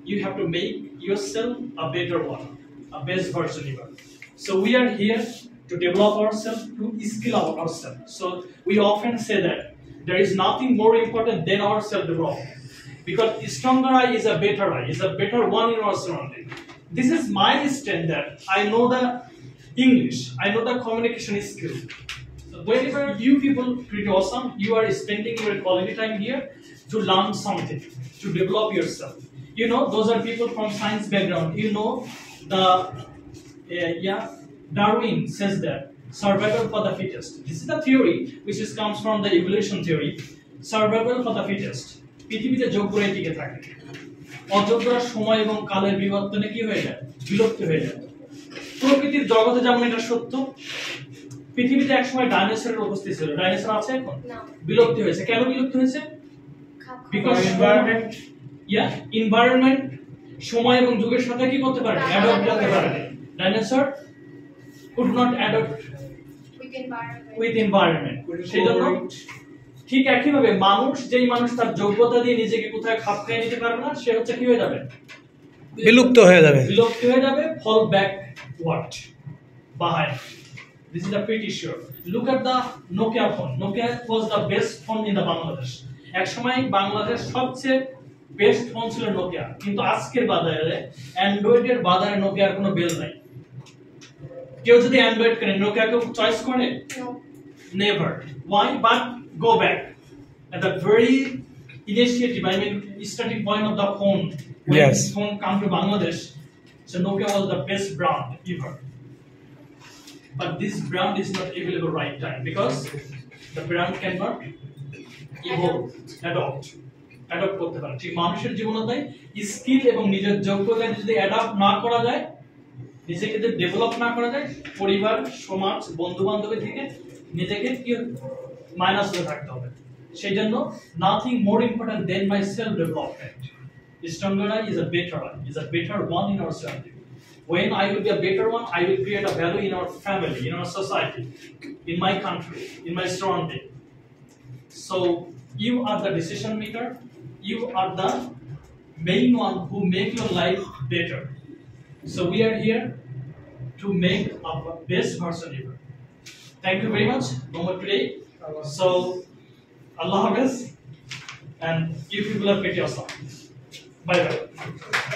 you have to make yourself a better one, a best version even. So we are here to develop ourselves, to skill ourselves. So we often say that there is nothing more important than our self-development. Because stronger I is a better I, is a better one in our surrounding. This is my standard. I know the English, I know the communication skill. So whenever you people pretty awesome, you are spending your quality time here to learn something, to develop yourself. You know, those are people from science background. You know, Darwin says that survival for the fittest. This is the theory which comes from the evolution theory. Survival for the fittest. পৃথিবীতে যোগ্যরাই টিকে থাকে, অযোগ্যরা সময় এবং কালের বিবর্তনে কি হয়ে যায়, বিলুপ্ত হয়ে যায়। প্রকৃতির জগতে যেমন এটা সত্য, পৃথিবীতে একসময় ডাইনোসরের উপস্থিতি ছিল, ডাইনোসর আছে এখন, বিলুপ্ত হয়েছে। কেন বিলুপ্ত হয়েছে? বিকজ এনভায়রনমেন্ট সময় এবং যুগের সাথে কি করতে পারে, অ্যাডপ্ট করতে পারে। Dinosaur could not adopt with environment. সেজন্য ঠিক একইভাবে মানুষ, যেই মানুষ তার যোগ্যতা দিয়ে নিজেকে কোথায় খাপ খাইয়ে নিতে পারবে না, সে হচ্ছে কি হয়ে যাবে, বিলুপ্ত হয়ে যাবে, বিলুপ্ত হয়ে যাবে, fall backward behind. This is a pretty sure. Look at the Nokia phone. Nokia was the best phone in the Bangladesh. এক সময় বাংলাদেশ সবচেয়ে বেস্ট ফোন ছিল নোকিয়া, কিন্তু আজকের বাজারে অ্যান্ড্রয়েড এর বাজারে নোকিয়ার কোনো বেল নাই। কেউ যদি অ্যান্ড্রয়েড কেনে, নোকিয়া কেউ চয়েস করে? Never. Why? But go back at the very initiative, I mean starting point of the phone, when yes, phone come to Bangladesh, so Nokia was the best brand ever. But this brand is not available right time because the brand cannot evolve, adopt করতে পারে। ঠিক মানুষের জীবনে তাই skill এবং নিজের যোগ্যতা যদি অ্যাডাপ্ট না করা যায়, নিজেকে যদি ডেভেলপ না করা যায়, পরিবার, সমাজ, বন্ধু বান্ধবের থেকে নিজেকে কি মাইনাস হয়ে থাকতে হবে। সেই জন্য nothing more important than my self development. Stronger I is a better I, is a better one in our surrounding. When I will be a better one, I will create a value in our family, in our society, in my country, in my surrounding. So you are the decision maker. You are the main one who make your life better. So we are here to make a best version ever. Thank you very much. No more today. So Allah Hafiz, and you people are pretty awesome. Bye bye.